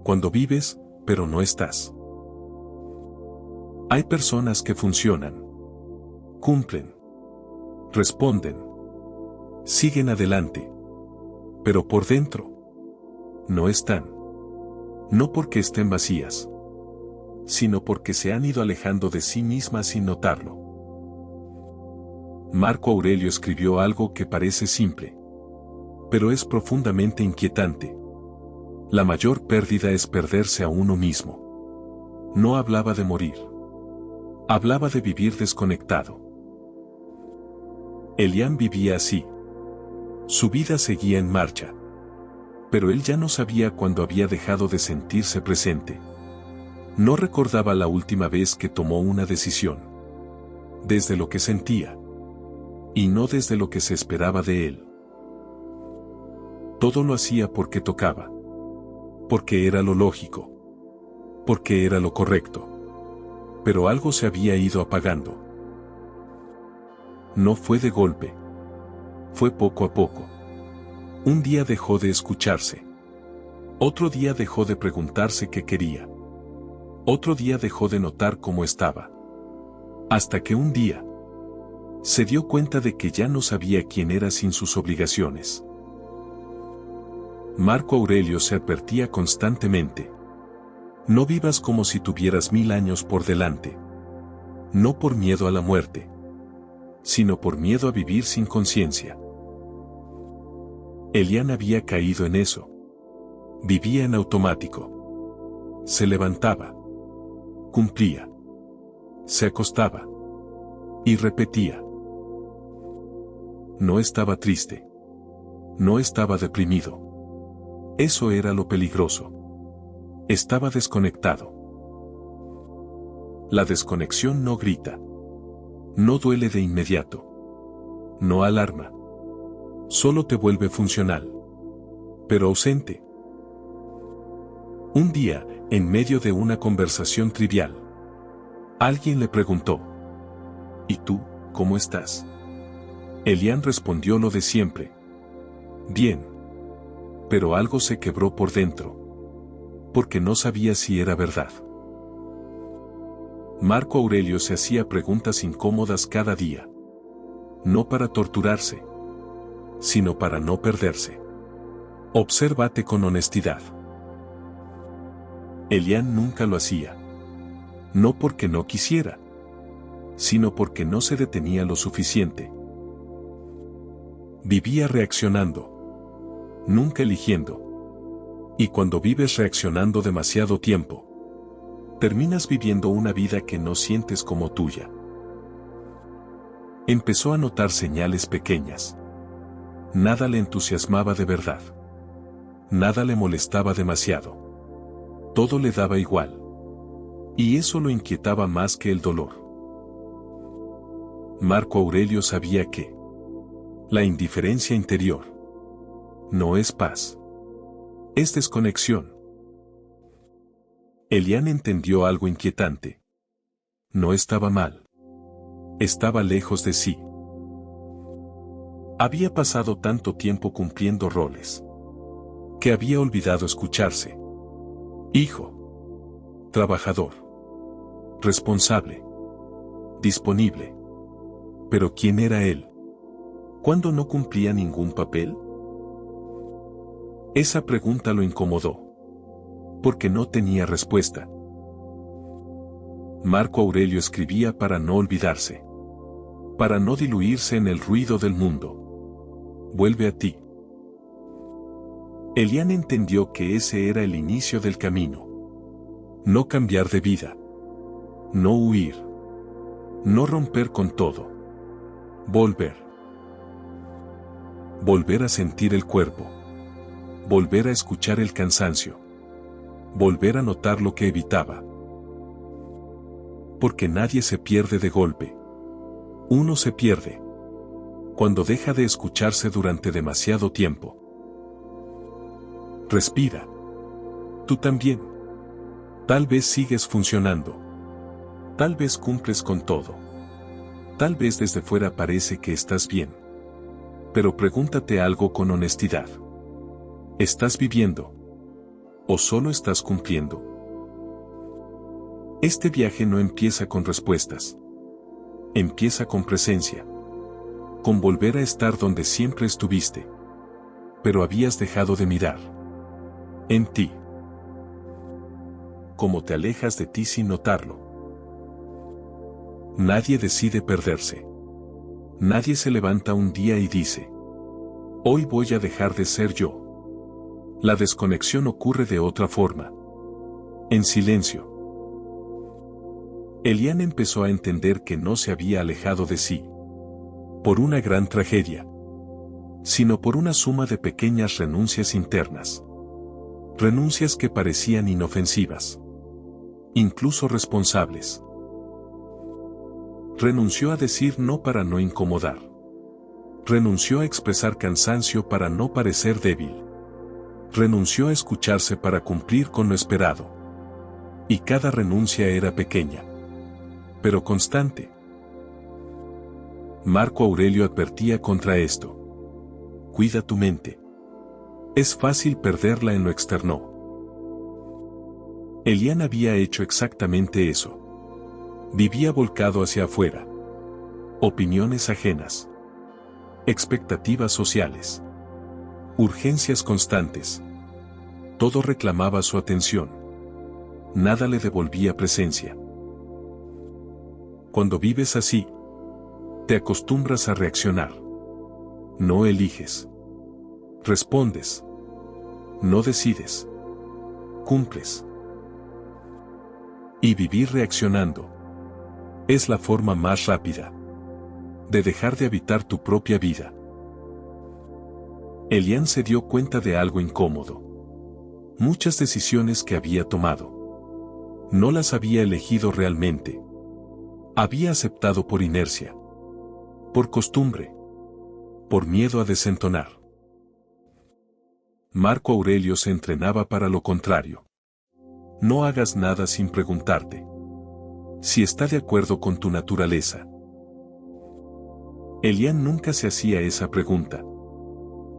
Cuando vives, pero no estás. Hay personas que funcionan, cumplen, responden, siguen adelante, pero por dentro no están. No porque estén vacías, sino porque se han ido alejando de sí mismas sin notarlo. Marco Aurelio escribió algo que parece simple, pero es profundamente inquietante. La mayor pérdida es perderse a uno mismo. No hablaba de morir. Hablaba de vivir desconectado. Elian vivía así. Su vida seguía en marcha. Pero él ya no sabía cuándo había dejado de sentirse presente. No recordaba la última vez que tomó una decisión. Desde lo que sentía. Y no desde lo que se esperaba de él. Todo lo hacía porque tocaba. Porque era lo lógico. Porque era lo correcto. Pero algo se había ido apagando. No fue de golpe. Fue poco a poco. Un día dejó de escucharse. Otro día dejó de preguntarse qué quería. Otro día dejó de notar cómo estaba. Hasta que un día se dio cuenta de que ya no sabía quién era sin sus obligaciones. Marco Aurelio se advertía constantemente. No vivas como si tuvieras 1000 años por delante. No por miedo a la muerte, sino por miedo a vivir sin conciencia. Elian había caído en eso. Vivía en automático. Se levantaba. Cumplía. Se acostaba. Y repetía. No estaba triste. No estaba deprimido. Eso era lo peligroso. Estaba desconectado. La desconexión no grita. No duele de inmediato. No alarma. Solo te vuelve funcional. Pero ausente. Un día, en medio de una conversación trivial, alguien le preguntó: ¿Y tú, cómo estás? Elian respondió lo de siempre. Bien. Pero algo se quebró por dentro. Porque no sabía si era verdad. Marco Aurelio se hacía preguntas incómodas cada día. No para torturarse, sino para no perderse. Obsérvate con honestidad. Elian nunca lo hacía. No porque no quisiera, sino porque no se detenía lo suficiente. Vivía reaccionando. Nunca eligiendo. Y cuando vives reaccionando demasiado tiempo, terminas viviendo una vida que no sientes como tuya. Empezó a notar señales pequeñas. Nada le entusiasmaba de verdad. Nada le molestaba demasiado. Todo le daba igual. Y eso lo inquietaba más que el dolor. Marco Aurelio sabía que la indiferencia interior no es paz. Es desconexión. Elian entendió algo inquietante. No estaba mal. Estaba lejos de sí. Había pasado tanto tiempo cumpliendo roles, que había olvidado escucharse. Hijo. Trabajador. Responsable. Disponible. Pero ¿quién era él? ¿Cuándo no cumplía ningún papel? Esa pregunta lo incomodó. Porque no tenía respuesta. Marco Aurelio escribía para no olvidarse. Para no diluirse en el ruido del mundo. Vuelve a ti. Elian entendió que ese era el inicio del camino. No cambiar de vida. No huir. No romper con todo. Volver. Volver a sentir el cuerpo. Volver a escuchar el cansancio. Volver a notar lo que evitaba. Porque nadie se pierde de golpe. Uno se pierde cuando deja de escucharse durante demasiado tiempo. Respira. Tú también. Tal vez sigues funcionando. Tal vez cumples con todo. Tal vez desde fuera parece que estás bien. Pero pregúntate algo con honestidad. ¿Estás viviendo? ¿O solo estás cumpliendo? Este viaje no empieza con respuestas. Empieza con presencia. Con volver a estar donde siempre estuviste. Pero habías dejado de mirar. En ti. Como te alejas de ti sin notarlo. Nadie decide perderse. Nadie se levanta un día y dice: hoy voy a dejar de ser yo. La desconexión ocurre de otra forma. En silencio. Elian empezó a entender que no se había alejado de sí por una gran tragedia, sino por una suma de pequeñas renuncias internas. Renuncias que parecían inofensivas, incluso responsables. Renunció a decir no para no incomodar. Renunció a expresar cansancio para no parecer débil. Renunció a escucharse para cumplir con lo esperado. Y cada renuncia era pequeña, pero constante. Marco Aurelio advertía contra esto. Cuida tu mente. Es fácil perderla en lo externo. Elian había hecho exactamente eso. Vivía volcado hacia afuera. Opiniones ajenas. Expectativas sociales. Urgencias constantes. Todo reclamaba su atención. Nada le devolvía presencia. Cuando vives así, te acostumbras a reaccionar. No eliges. Respondes. No decides. Cumples. Y vivir reaccionando es la forma más rápida de dejar de habitar tu propia vida. Elian se dio cuenta de algo incómodo. Muchas decisiones que había tomado no las había elegido realmente. Había aceptado por inercia, por costumbre, por miedo a desentonar. Marco Aurelio se entrenaba para lo contrario. No hagas nada sin preguntarte si está de acuerdo con tu naturaleza. Elian nunca se hacía esa pregunta.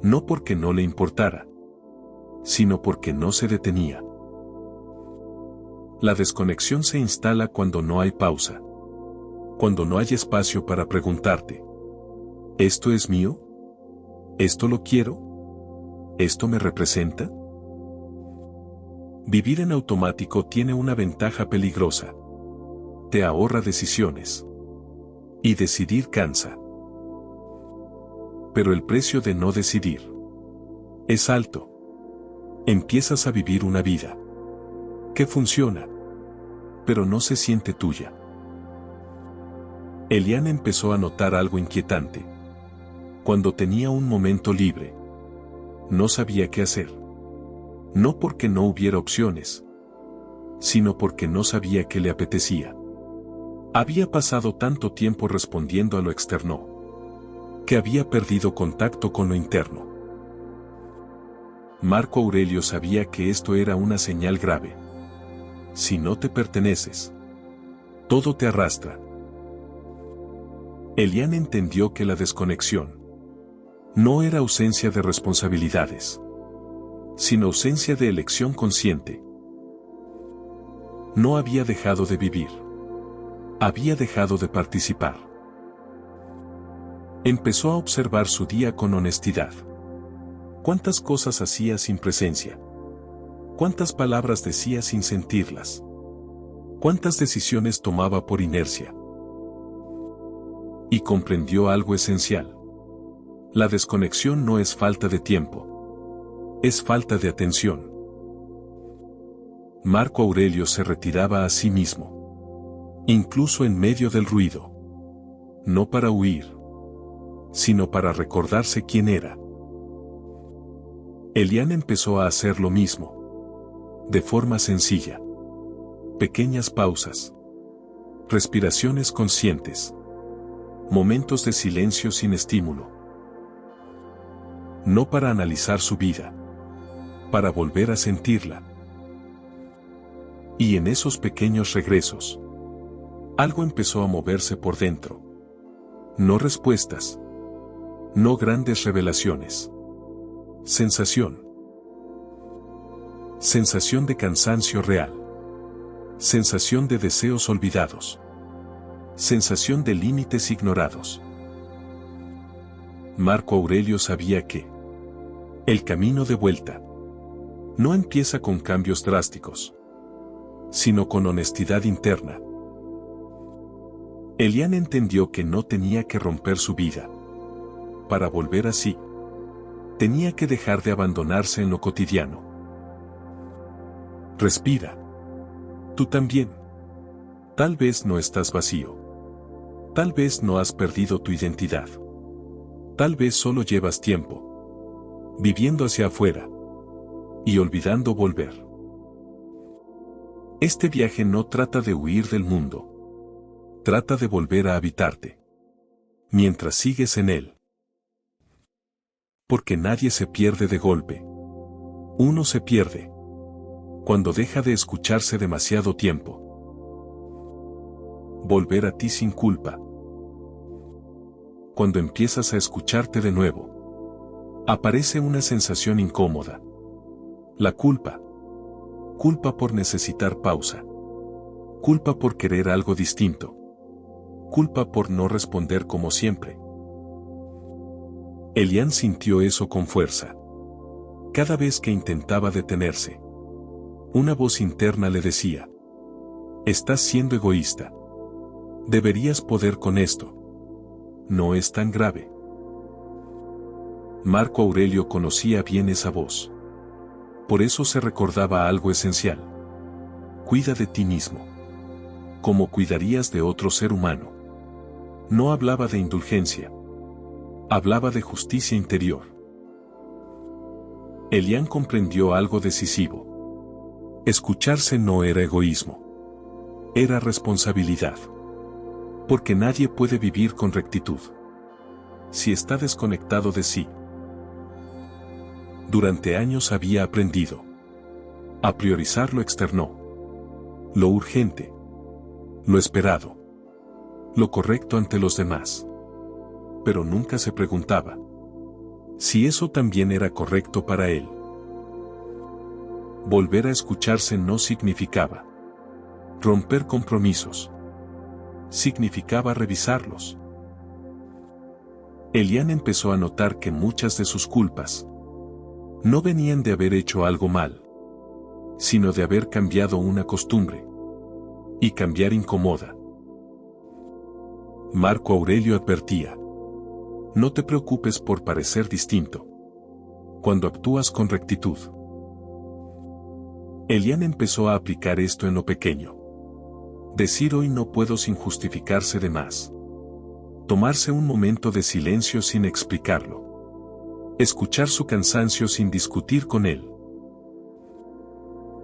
No porque no le importara, sino porque no se detenía. La desconexión se instala cuando no hay pausa. Cuando no hay espacio para preguntarte: ¿esto es mío? ¿Esto lo quiero? ¿Esto me representa? Vivir en automático tiene una ventaja peligrosa. Te ahorra decisiones. Y decidir cansa. Pero el precio de no decidir es alto. Empiezas a vivir una vida que funciona, pero no se siente tuya. Elian empezó a notar algo inquietante. Cuando tenía un momento libre, no sabía qué hacer. No porque no hubiera opciones, sino porque no sabía qué le apetecía. Había pasado tanto tiempo respondiendo a lo externo, que había perdido contacto con lo interno. Marco Aurelio sabía que esto era una señal grave. Si no te perteneces, todo te arrastra. Elian entendió que la desconexión no era ausencia de responsabilidades, sino ausencia de elección consciente. No había dejado de vivir. Había dejado de participar. Empezó a observar su día con honestidad. ¿Cuántas cosas hacía sin presencia? ¿Cuántas palabras decía sin sentirlas? ¿Cuántas decisiones tomaba por inercia? Y comprendió algo esencial. La desconexión no es falta de tiempo. Es falta de atención. Marco Aurelio se retiraba a sí mismo, incluso en medio del ruido. No para huir, sino para recordarse quién era. Elian empezó a hacer lo mismo, de forma sencilla. Pequeñas pausas. Respiraciones conscientes. Momentos de silencio sin estímulo. No para analizar su vida, para volver a sentirla. Y en esos pequeños regresos, algo empezó a moverse por dentro. No respuestas. No grandes revelaciones. Sensación. Sensación de cansancio real. Sensación de deseos olvidados. Sensación de límites ignorados. Marco Aurelio sabía que el camino de vuelta no empieza con cambios drásticos, sino con honestidad interna. Elian entendió que no tenía que romper su vida para volver así. Tenía que dejar de abandonarse en lo cotidiano. Respira. Tú también. Tal vez no estás vacío. Tal vez no has perdido tu identidad. Tal vez solo llevas tiempo viviendo hacia afuera y olvidando volver. Este viaje no trata de huir del mundo. Trata de volver a habitarte mientras sigues en él. Porque nadie se pierde de golpe. Uno se pierde cuando deja de escucharse demasiado tiempo. Volver a ti sin culpa. Cuando empiezas a escucharte de nuevo, aparece una sensación incómoda. La culpa. Culpa por necesitar pausa. Culpa por querer algo distinto. Culpa por no responder como siempre. Elian sintió eso con fuerza. Cada vez que intentaba detenerse, una voz interna le decía: estás siendo egoísta. Deberías poder con esto. No es tan grave. Marco Aurelio conocía bien esa voz. Por eso se recordaba algo esencial. Cuida de ti mismo, como cuidarías de otro ser humano. No hablaba de indulgencia. Hablaba de justicia interior. Elian comprendió algo decisivo. Escucharse no era egoísmo. Era responsabilidad. Porque nadie puede vivir con rectitud si está desconectado de sí. Durante años había aprendido a priorizar lo externo, lo urgente, lo esperado, lo correcto ante los demás. Pero nunca se preguntaba si eso también era correcto para él. Volver a escucharse no significaba romper compromisos. Significaba revisarlos. Elian empezó a notar que muchas de sus culpas no venían de haber hecho algo mal, sino de haber cambiado una costumbre. Y cambiar incomoda. Marco Aurelio advertía: no te preocupes por parecer distinto cuando actúas con rectitud. Elian empezó a aplicar esto en lo pequeño. Decir hoy no puedo sin justificarse de más. Tomarse un momento de silencio sin explicarlo. Escuchar su cansancio sin discutir con él.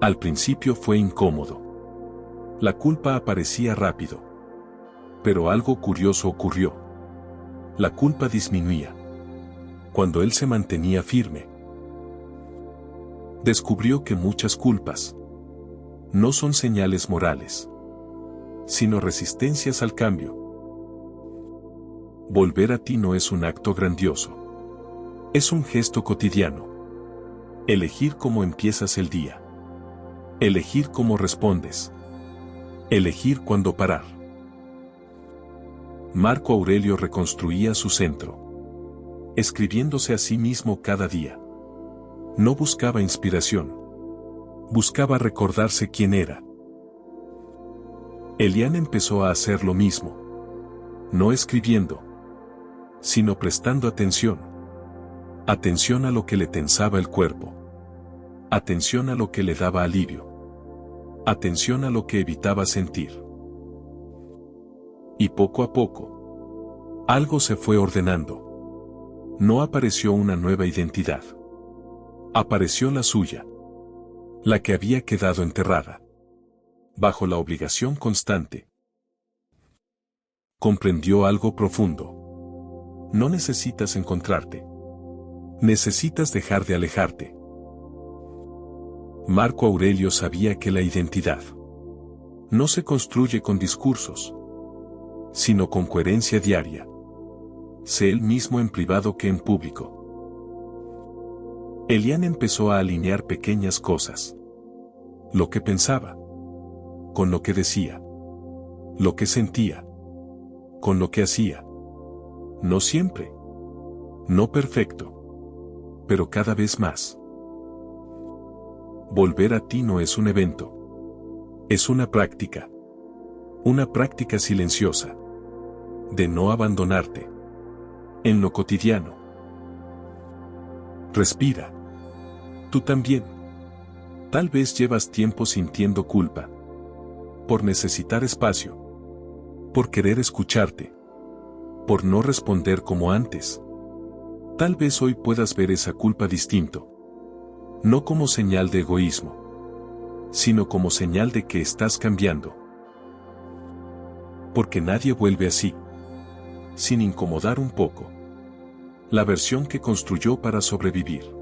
Al principio fue incómodo. La culpa aparecía rápido. Pero algo curioso ocurrió. La culpa disminuía cuando él se mantenía firme. Descubrió que muchas culpas no son señales morales, sino resistencias al cambio. Volver a ti no es un acto grandioso. Es un gesto cotidiano. Elegir cómo empiezas el día. Elegir cómo respondes. Elegir cuándo parar. Marco Aurelio reconstruía su centro, escribiéndose a sí mismo cada día. No buscaba inspiración. Buscaba recordarse quién era. Elian empezó a hacer lo mismo. No escribiendo, sino prestando atención. Atención a lo que le tensaba el cuerpo. Atención a lo que le daba alivio. Atención a lo que evitaba sentir. Y poco a poco, algo se fue ordenando. No apareció una nueva identidad. Apareció la suya. La que había quedado enterrada bajo la obligación constante. Comprendió algo profundo. No necesitas encontrarte. Necesitas dejar de alejarte. Marco Aurelio sabía que la identidad no se construye con discursos, sino con coherencia diaria. Sé él mismo en privado que en público. Elian empezó a alinear pequeñas cosas. lo que pensaba, con lo que decía, lo que sentía, con lo que hacía. No siempre, no perfecto, pero cada vez más. Volver a ti no es un evento, es una práctica silenciosa, de no abandonarte, en lo cotidiano. Respira. Tú también. Tal vez llevas tiempo sintiendo culpa, por necesitar espacio, por querer escucharte, por no responder como antes. Tal vez hoy puedas ver esa culpa distinto, no como señal de egoísmo, sino como señal de que estás cambiando. Porque nadie vuelve así, sin incomodar un poco, la versión que construyó para sobrevivir.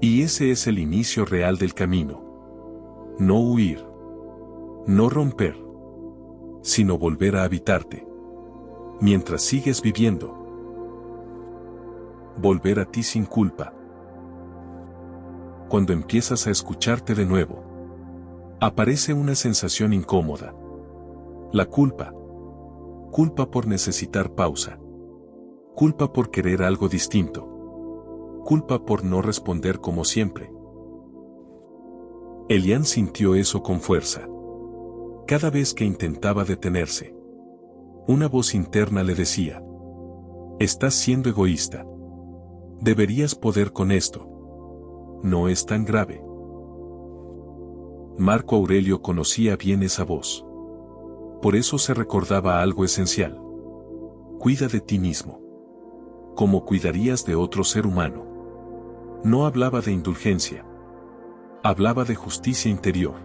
Y ese es el inicio real del camino. No huir, no romper, sino volver a habitarte, mientras sigues viviendo. Volver a ti sin culpa. Cuando empiezas a escucharte de nuevo, aparece una sensación incómoda. La culpa. Culpa por necesitar pausa. Culpa por querer algo distinto. Culpa por no responder como siempre. Elian sintió eso con fuerza. Cada vez que intentaba detenerse, una voz interna le decía: estás siendo egoísta. Deberías poder con esto. No es tan grave. Marco Aurelio conocía bien esa voz. Por eso se recordaba algo esencial. Cuida de ti mismo, como cuidarías de otro ser humano. No hablaba de indulgencia. Hablaba de justicia interior.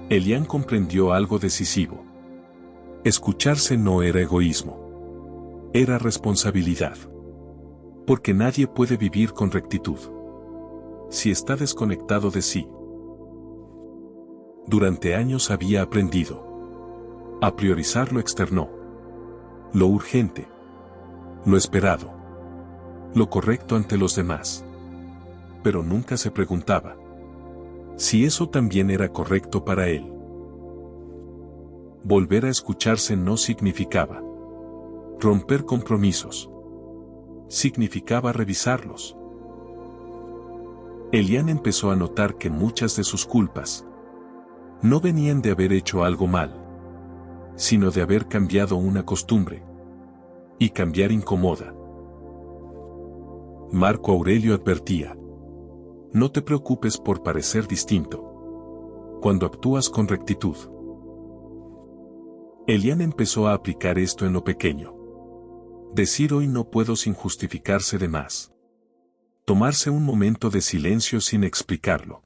Elian comprendió algo decisivo. Escucharse no era egoísmo. Era responsabilidad. Porque nadie puede vivir con rectitud si está desconectado de sí. Durante años había aprendido a priorizar lo externo, lo urgente, lo esperado, lo correcto ante los demás. Pero nunca se preguntaba si eso también era correcto para él. Volver a escucharse no significaba romper compromisos. Significaba revisarlos. Elian empezó a notar que muchas de sus culpas no venían de haber hecho algo mal, sino de haber cambiado una costumbre. Y cambiar incomoda. Marco Aurelio advertía: no te preocupes por parecer distinto cuando actúas con rectitud. Elian empezó a aplicar esto en lo pequeño. Decir hoy no puedo sin justificarse de más. Tomarse un momento de silencio sin explicarlo.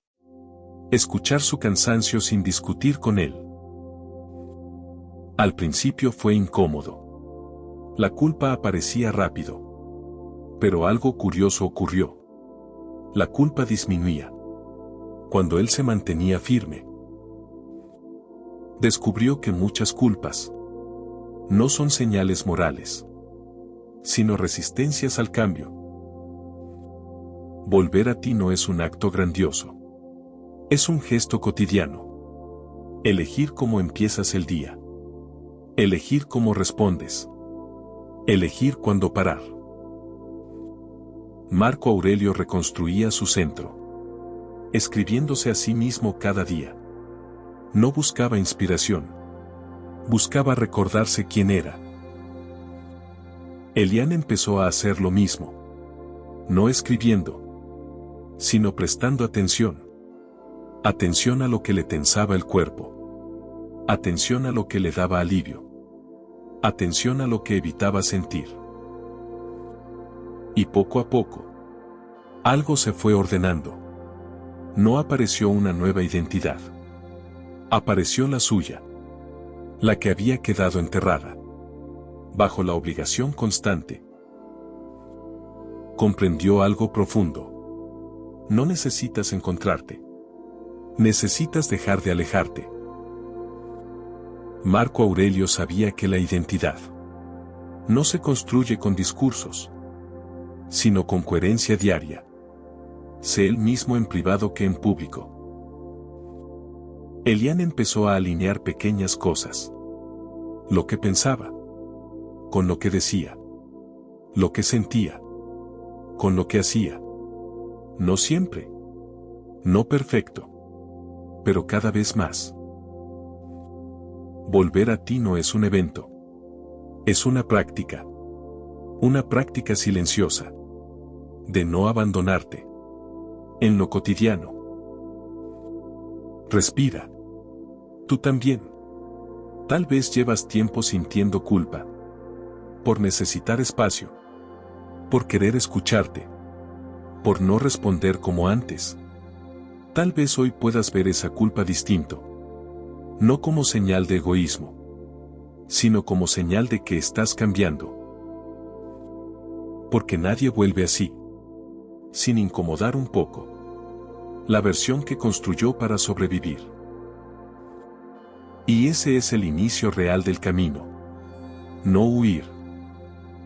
Escuchar su cansancio sin discutir con él. Al principio fue incómodo. La culpa aparecía rápido. Pero algo curioso ocurrió. La culpa disminuía cuando él se mantenía firme. Descubrió que muchas culpas no son señales morales, sino resistencias al cambio. Volver a ti no es un acto grandioso. Es un gesto cotidiano. Elegir cómo empiezas el día. Elegir cómo respondes. Elegir cuándo parar. Marco Aurelio reconstruía su centro, escribiéndose a sí mismo cada día. No buscaba inspiración. Buscaba recordarse quién era. Elian empezó a hacer lo mismo. No escribiendo, sino prestando atención. Atención a lo que le tensaba el cuerpo. Atención a lo que le daba alivio. Atención a lo que evitaba sentir. Y poco a poco, algo se fue ordenando. No apareció una nueva identidad. Apareció la suya. La que había quedado enterrada bajo la obligación constante. Comprendió algo profundo. No necesitas encontrarte. Necesitas dejar de alejarte. Marco Aurelio sabía que la identidad no se construye con discursos, sino con coherencia diaria. Sé el mismo en privado que en público. Elian empezó a alinear pequeñas cosas. Lo que pensaba, con lo que decía, lo que sentía, con lo que hacía. No siempre, no perfecto, pero cada vez más. Volver a ti no es un evento, es una práctica silenciosa, de no abandonarte, en lo cotidiano. Respira. Tú también. Tal vez llevas tiempo sintiendo culpa, por necesitar espacio, por querer escucharte, por no responder como antes. Tal vez hoy puedas ver esa culpa distinto, no como señal de egoísmo, sino como señal de que estás cambiando. Porque nadie vuelve así, sin incomodar un poco, la versión que construyó para sobrevivir. Y ese es el inicio real del camino. No huir,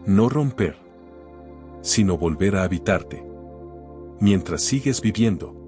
no romper, sino volver a habitarte. Mientras sigues viviendo.